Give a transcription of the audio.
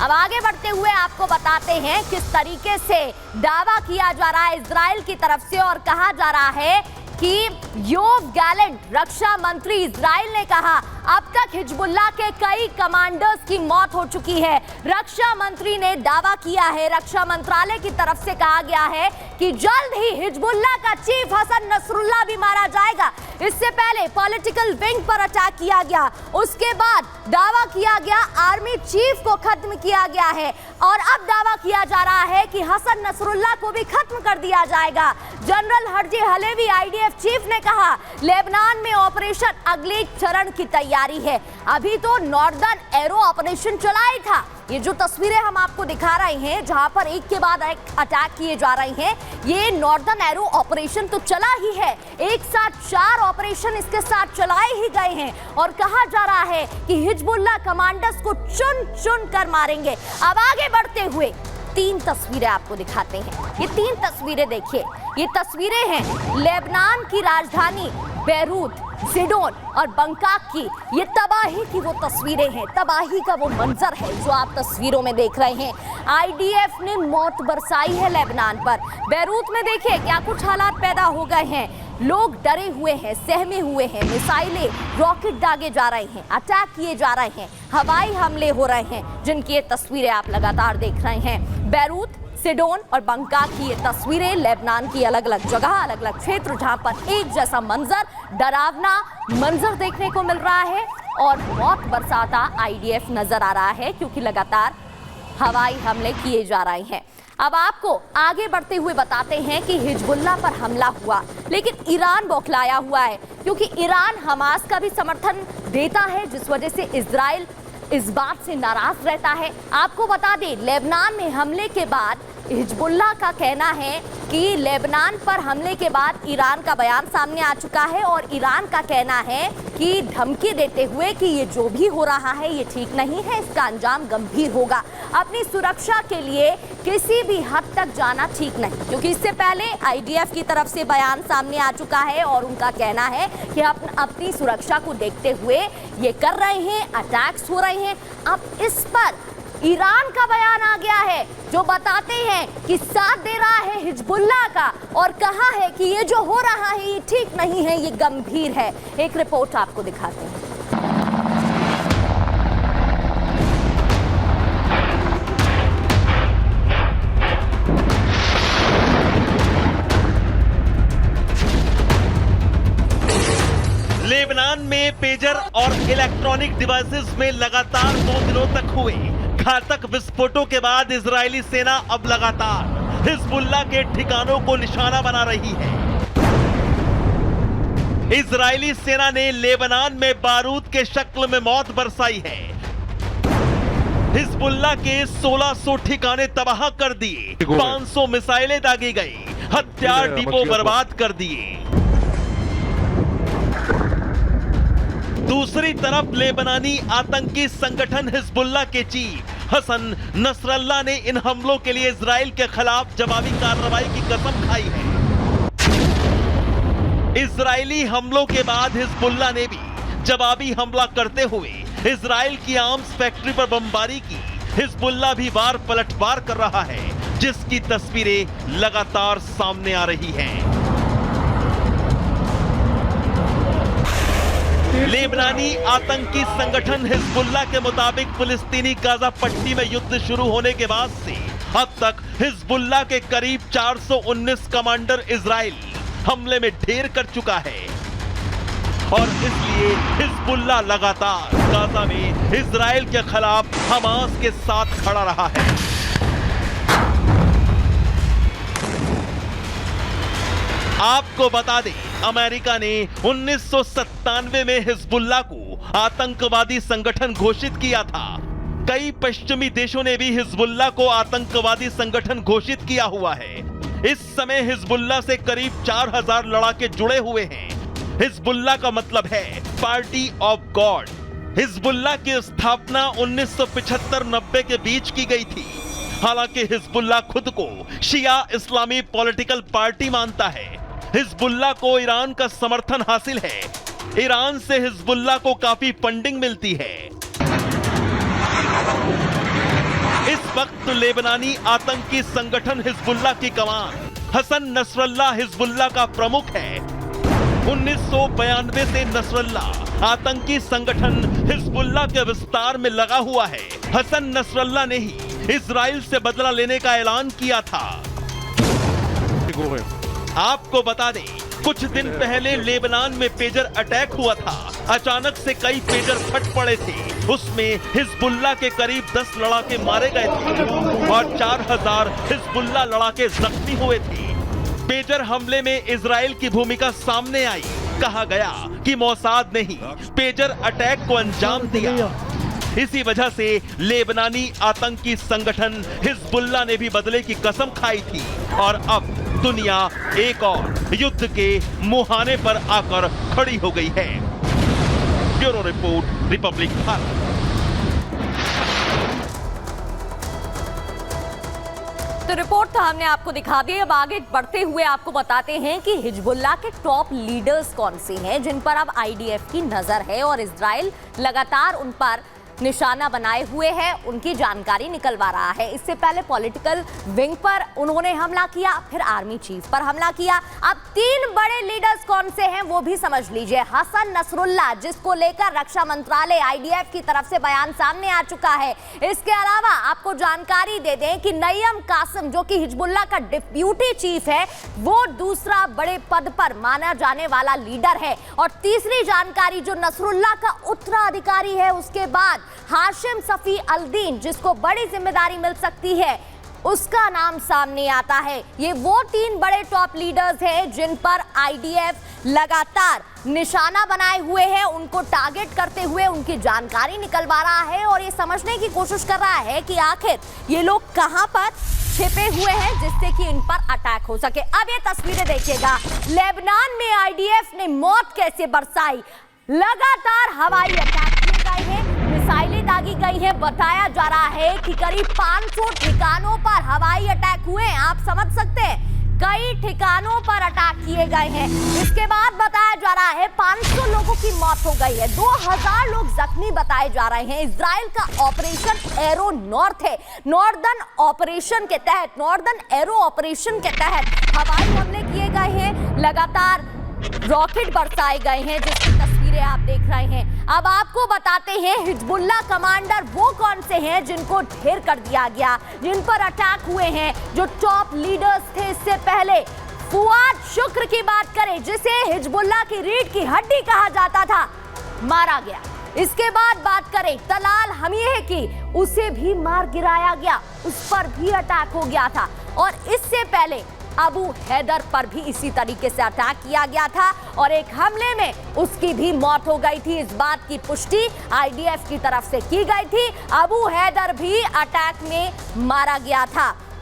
अब आगे बढ़ते हुए आपको बताते हैं किस तरीके से दावा किया जा रहा है इजराइल की तरफ से और कहा जा रहा है कि योव गैलेंट रक्षा मंत्री इजराइल ने कहा अब तक हिजबुल्लाह के कई कमांडर्स की मौत हो चुकी है। रक्षा मंत्री ने दावा किया है, रक्षा मंत्रालय की तरफ से कहा गया है कि जल्द ही हिजबुल्लाह का चीफ हसन नसरुल्लाह भी मारा जाएगा। इससे पहले पॉलिटिकल विंग पर अटैक किया गया, उसके बाद दावा किया गया आर्मी चीफ को खत्म किया गया है और अब दावा किया जा रहा है कि हसन नसरुल्लाह को भी खत्म कर दिया जाएगा। General Herzi Halevi IDF chief ने कहा लेबनान में ऑपरेशन अगले चरण की तैयारी है। अभी तो नॉर्दर्न एरो ऑपरेशन चला ही था। ये जो तस्वीरें हम आपको दिखा रहे हैं जहां पर एक के बाद एक अटैक किए जा रहे हैं, ये नॉर्दर्न एरो ऑपरेशन तो चला ही है। एक साथ 4 ऑपरेशन इसके साथ चलाए ही गए हैं और कहा जा रहा है कि हिजबुल्लाह कमांडर्स को चुन चुन कर मारेंगे। अब आगे बढ़ते हुए 3 तस्वीरें आपको दिखाते हैं। ये 3 तस्वीरें देखिए, ये तस्वीरें हैं लेबनान की राजधानी बेरूत, सिडोन और बंकाक की। ये तबाही की वो तस्वीरें हैं, तबाही का वो मंजर है जो आप तस्वीरों में देख रहे हैं। आईडीएफ ने मौत बरसाई है लेबनान पर। बेरूत में देखिए क्या कुछ हालात पैदा हो गए हैं। लोग डरे हुए हैं, सहमे हुए हैं, मिसाइलें, रॉकेट दागे जा रहे हैं, अटैक किए जा रहे हैं, हवाई हमले हो रहे हैं, जिनकी ये तस्वीरें आप लगातार देख रहे हैं। बेरूत, सिडोन और बंकाक की ये तस्वीरें लेबनान की अलग अलग जगह, अलग अलग क्षेत्र जहां पर एक जैसा मंजर, डरावना मंजर देखने को मिल रहा है और मौत बरसाता आईडीएफ नजर आ रहा है क्योंकि लगातार हवाई हमले किए जा रहे हैं। अब आपको आगे बढ़ते हुए बताते हैं कि हिजबुल्लाह पर हमला हुआ, लेकिन ईरान बौखलाया हुआ है क्योंकि ईरान हमास का भी समर्थन देता है, जिस वजह से इजराइल इस बात से नाराज रहता है। आपको बता दें लेबनान में हमले के बाद हिजबुल्लाह का कहना है कि लेबनान पर हमले के बाद ईरान का बयान सामने आ चुका है और ईरान का कहना है कि धमकी देते हुए कि ये जो भी हो रहा है ये ठीक नहीं है, इसका अंजाम गंभीर होगा। अपनी सुरक्षा के लिए किसी भी हद तक जाना ठीक नहीं, क्योंकि इससे पहले आईडीएफ की तरफ से बयान सामने आ चुका है और उनका कहना है कि अपनी सुरक्षा को देखते हुए ये कर रहे हैं, अटैक्स हो रहे हैं। अब इस पर ईरान का बयान आ गया है जो बताते हैं कि साथ दे रहा है हिजबुल्लाह का और कहा है कि ये जो हो रहा है ये ठीक नहीं है, ये गंभीर है। एक रिपोर्ट आपको दिखाते हैं। लेबनान में पेजर और इलेक्ट्रॉनिक डिवाइसेस में लगातार 2 दिनों तक हुए घातक विस्फोटों के बाद इजरायली सेना अब लगातार हिजबुल्लाह के ठिकानों को निशाना बना रही है। इजरायली सेना ने लेबनान में बारूद के शक्ल में मौत बरसाई है। हिजबुल्लाह के 1600 ठिकाने तबाह कर दिए, 500 मिसाइलें दागी गई, हथियार डिपो बर्बाद कर दिए। दूसरी तरफ लेबनानी आतंकी संगठन हिजबुल्लाह के चीफ हसन नसरल्लाह ने इन हमलों के लिए इजराइल के खिलाफ जवाबी कार्रवाई की कसम खाई है। इजरायली हमलों के बाद हिजबुल्लाह ने भी जवाबी हमला करते हुए इजराइल की आर्म्स फैक्ट्री पर बमबारी की। हिजबुल्लाह भी वार पलटवार कर रहा है, जिसकी तस्वीरें लगातार सामने आ रही हैं। लेबनानी आतंकी संगठन हिजबुल्लाह के मुताबिक फिलिस्तीनी गाजा पट्टी में युद्ध शुरू होने के बाद से अब तक हिजबुल्लाह के करीब 419 कमांडर इजराइल हमले में ढेर कर चुका है और इसलिए हिजबुल्लाह लगातार गाजा में इजराइल के खिलाफ हमास के साथ खड़ा रहा है। आपको बता दें अमेरिका ने 1997 में हिजबुल्लाह को आतंकवादी संगठन घोषित किया था। कई पश्चिमी देशों ने भी हिजबुल्लाह को आतंकवादी संगठन घोषित किया हुआ है। इस समय हिजबुल्लाह से करीब 4000 लड़ाके जुड़े हुए हैं। हिजबुल्लाह का मतलब है पार्टी ऑफ गॉड। हिजबुल्लाह की स्थापना 1975-90 के बीच की गई थी। हालांकि हिजबुल्लाह खुद को शिया इस्लामी पॉलिटिकल पार्टी मानता है। हिजबुल्लाह को ईरान का समर्थन हासिल है। ईरान से हिजबुल्लाह को काफी फंडिंग मिलती है। वक्त लेबनानी आतंकी संगठन हिजबुल्लाह की कमान हसन नसरल्लाह हिजबुल्लाह का प्रमुख है। 1992 से नसरल्लाह आतंकी संगठन हिजबुल्लाह के विस्तार में लगा हुआ है। हसन नसरल्लाह ने ही इजराइल से बदला लेने का ऐलान किया था। आपको बता दें, कुछ दिन पहले लेबनान में पेजर अटैक हुआ था। अचानक से कई पेजर फट पड़े थे। उसमें हिजबुल्लाह के करीब 10 लड़ाके मारे गए थे और 4000 हिजबुल्लाह लड़ाके जख्मी हुए थे। पेजर हमले में इजराइल की भूमिका सामने आई। कहा गया कि मोसाद ने ही पेजर अटैक को अंजाम दिया। इसी वजह से लेबनानी आतंकी संगठन हिजबुल्लाह ने भी बदले की कसम खाई थी और अब दुनिया एक और युद्ध के मुहाने पर आकर खड़ी हो गई है। Bureau report, Republic Bharat. तो रिपोर्ट तो हमने आपको दिखा दी। अब आगे बढ़ते हुए आपको बताते हैं कि हिजबुल्लाह के टॉप लीडर्स कौन से हैं जिन पर अब आईडीएफ की नजर है और इजराइल लगातार उन पर निशाना बनाए हुए है, उनकी जानकारी निकलवा रहा है। इससे पहले पॉलिटिकल विंग पर उन्होंने हमला किया, फिर आर्मी चीफ पर हमला किया। अब 3 बड़े लीडर्स कौन से हैं वो भी समझ लीजिए। हसन नसरुल्लाह, जिसको लेकर रक्षा मंत्रालय आईडीएफ की तरफ से बयान सामने आ चुका है। इसके अलावा आपको जानकारी दे दें कि नईम कासिम, जो कि हिजबुल्लाह का डिप्यूटी चीफ है, वो दूसरा बड़े पद पर माना जाने वाला लीडर है। और तीसरी जानकारी, जो नसरुल्लाह का उत्तराधिकारी है, उसके बाद हाशिम सफी अल-दीन, जिसको बड़ी जिम्मेदारी मिल सकती है, उसका नाम सामने आता है। ये वो 3 बड़े टॉप लीडर्स हैं जिन पर आईडीएफ लगातार निशाना बनाए हुए है, उनको टारगेट करते हुए उनकी जानकारी निकलवा रहा है और ये समझने की कोशिश कर रहा है कि आखिर ये लोग कहां पर छिपे हुए हैं जिससे कि इन पर अटैक हो सके। अब ये तस्वीरें देखिएगा, लेबनान में आईडीएफ ने मौत कैसे बरसाई। लगातार हवाई अटैक किए गए हैं, मिसाइलें दागी गई है। बताया जा रहा है कि करीब 500 ठिकानों पर हवाई अटैक हुए। आप समझ सकते हैं, कई ठिकानों पर अटैक किए गए हैं। इसके बाद बताया जा रहा है 500 लोगों की मौत हो गई है, 2000 लोग जख्मी बताए जा रहे हैं। इजराइल का ऑपरेशन एरो नॉर्थ है, नॉर्दर्न ऑपरेशन के तहत, नॉर्दर्न एरो ऑपरेशन के तहत हवाई हमले किए गए हैं। लगातार रॉकेट बरसाए गए हैं, जिसकी तस्वीरें आप देख रहे हैं। अब आपको बताते हैं हिजबुल्लाह कमांडर वो कौन से हैं जिनको ढेर कर दिया गया, जिन पर अटैक हुए हैं, जो टॉप लीडर्स थे। इससे पहले फुआद शुक्र की बात करें, जिसे हिजबुल्लाह की रीढ़ की हड्डी कहा जाता था, मारा गया। इसके बाद बात करें तलाल हमीह की, उसे भी मार गिराया गया, उस पर भी अटैक हो गया था। और इससे पहले अबू हैदर पर भी इसी तरीके से अटैक किया गया था और एक हमले में उसकी भी मौत हो गई थी। इस बात की पुष्टि आईडीएफ की तरफ से की गई थी। अबू हैदर भी अटैक में मारा गया था।